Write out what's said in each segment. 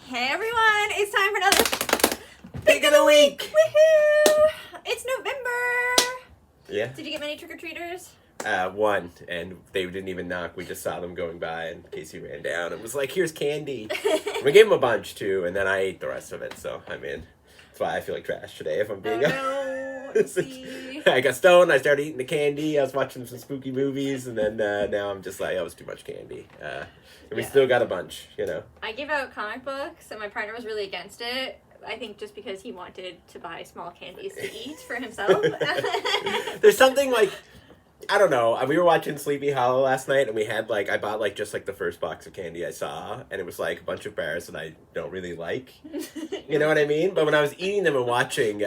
Hey everyone, it's time for another Pick of the week! Woohoo! It's November! Yeah. Did you get many trick-or-treaters? One, and they didn't even knock. We just saw them going by, and Casey ran down and was like, here's candy. We gave him a bunch, too, and then I ate the rest of it, so, I mean, that's why I feel like trash today, if I'm being honest. I got stoned, I started eating the candy, I was watching some spooky movies, and then now I'm just like, that was too much candy. And we still got a bunch, you know. I gave out comic books, and my partner was really against it. I think just because he wanted to buy small candies to eat for himself. There's something like, I don't know, we were watching Sleepy Hollow last night, and we had, like, I bought, like, just, like, the first box of candy I saw, and it was, like, a bunch of bars that I don't really like. You know what I mean? But when I was eating them and watching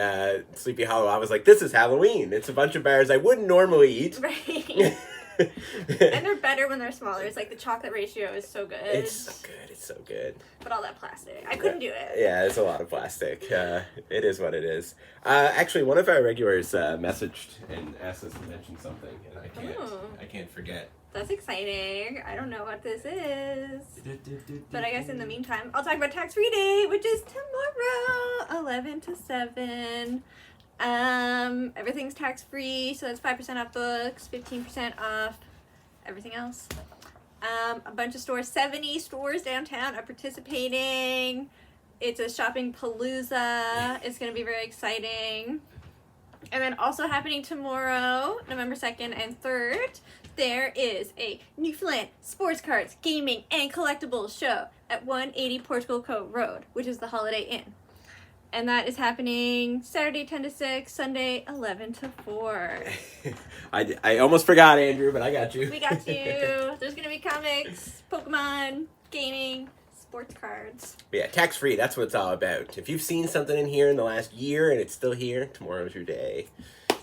Sleepy Hollow, I was like, this is Halloween. It's a bunch of bars I wouldn't normally eat. Right. And they're better when they're smaller. It's like the chocolate ratio is so good. It's so good. It's so good. But all that plastic. I couldn't do it. Yeah, it's a lot of plastic. It is what it is. Actually, one of our regulars messaged and asked us to mention something, and I can't forget. That's exciting. I don't know what this is. But I guess in the meantime, I'll talk about Tax-Free Day, which is tomorrow, 11 to 7. Everything's tax-free, so that's 5% off books, 15% off everything else. A bunch of stores, 70 stores downtown are participating. It's a shopping palooza. It's going to be very exciting. And then also happening tomorrow, November 2nd and 3rd, there is a Newfoundland sports cards, gaming, and collectibles show at 180 Portugal Cove Road, which is the Holiday Inn. And that is happening Saturday 10 to 6, Sunday 11 to 4. I almost forgot, Andrew, but I got you. We got you. There's going to be comics, Pokemon, gaming, sports cards. Yeah, tax-free, that's what it's all about. If you've seen something in here in the last year and it's still here, tomorrow's your day.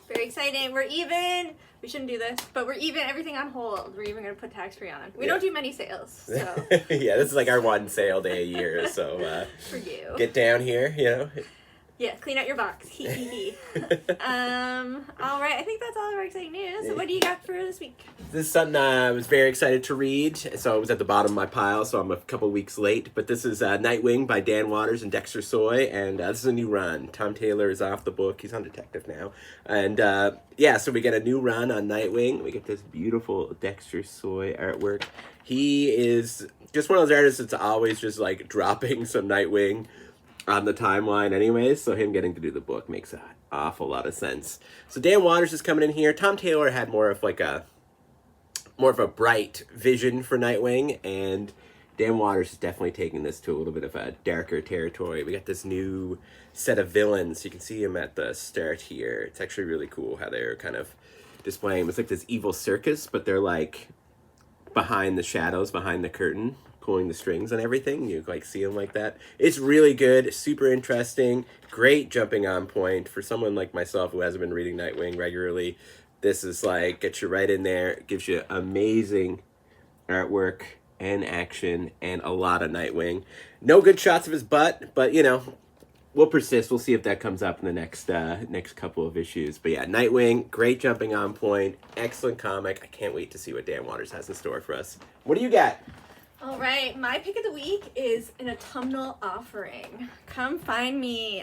Very exciting. We're even. We shouldn't do this, but we're even everything on hold. We're even going to put tax-free on. We don't do many sales, so. Yeah, this is like our one sale day a year, so. For you. Get down here, you know. Yeah, clean out your box. Hee hee hee. All right, I think that's all of our exciting news. So what do you got for this week? This is something I was very excited to read, so it was at the bottom of my pile, so I'm a couple weeks late. But this is Nightwing by Dan Waters and Dexter Soy, and this is a new run. Tom Taylor is off the book. He's on detective now. And yeah, so we get a new run on Nightwing. We get this beautiful Dexter Soy artwork. He is just one of those artists that's always just like dropping some Nightwing on the timeline anyways, so him getting to do the book makes an awful lot of sense. So Dan Waters is coming in here. Tom Taylor had more of a bright vision for Nightwing, and Dan Waters is definitely taking this to a little bit of a darker territory. We got this new set of villains. You can see him at the start here. It's actually really cool how they're kind of displaying them. It's like this evil circus, but they're like behind the shadows, behind the curtain, pulling the strings and everything. You like see them like that. It's really good, super interesting, great jumping on point for someone like myself who hasn't been reading Nightwing regularly. This is like gets you right in there. It gives you amazing artwork and action and a lot of Nightwing. No good shots of his butt, but you know, we'll persist. We'll see if that comes up in the next couple of issues. But yeah, Nightwing, great jumping on point, excellent comic. I can't wait to see what Dan Waters has in store for us. What do you got? All right, my pick of the week is an autumnal offering. Come find me.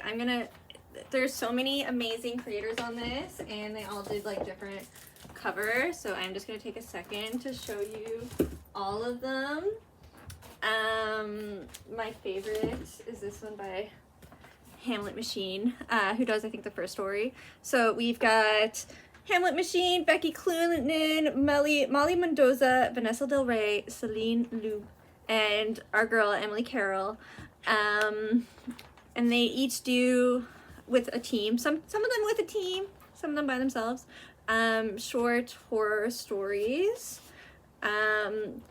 There's so many amazing creators on this, and they all did like different covers, so I'm just gonna take a second to show you all of them. My favorite is this one by Hamlet Machine, who does, I think, the first story. So we've got Hamlet Machine, Becky Cloonan, Molly Mendoza, Vanessa Del Rey, Celine Loub, and our girl Emily Carroll. And they each do with a team. Some of them with a team, some of them by themselves. Short horror stories.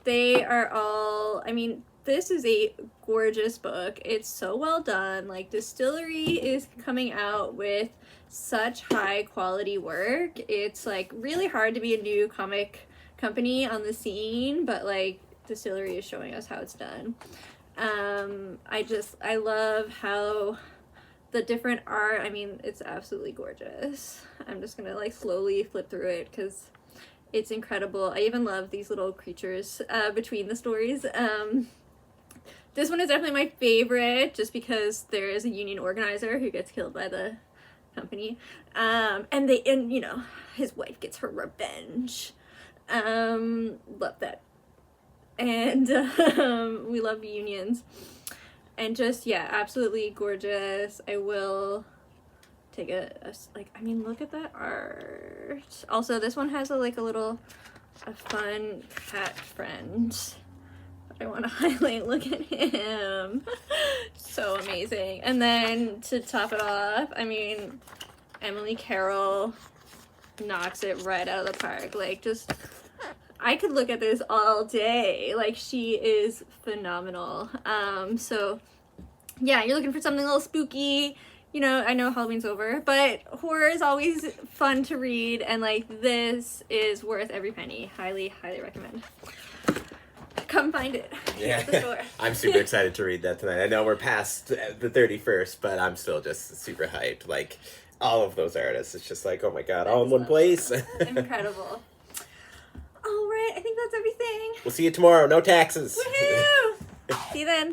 They are all. I mean, this is a gorgeous book. It's so well done. Like, Distillery is coming out with such high quality work. It's like really hard to be a new comic company on the scene, but like Distillery is showing us how it's done. I love how the different art, I mean, it's absolutely gorgeous. I'm just gonna like slowly flip through it because it's incredible. I even love these little creatures between the stories. This one is definitely my favorite just because there is a union organizer who gets killed by the company. And you know, his wife gets her revenge. Love that. And we love unions. And just, yeah, absolutely gorgeous. I will take look at that art. Also, this one has a fun cat friend that I want to highlight. Look at him. So amazing. And then to top it off, I mean, Emily Carroll knocks it right out of the park. Like, just, I could look at this all day. Like, she is phenomenal. So yeah, you're looking for something a little spooky. You know, I know Halloween's over, but horror is always fun to read, and like, this is worth every penny. Highly, highly recommend. Come find it. Yeah. At the store. I'm super excited to read that tonight. I know we're past the 31st, but I'm still just super hyped. Like, all of those artists, it's just like, oh my god, all in one place. Incredible. All right, I think that's everything. We'll see you tomorrow. No taxes. Woohoo! See you then.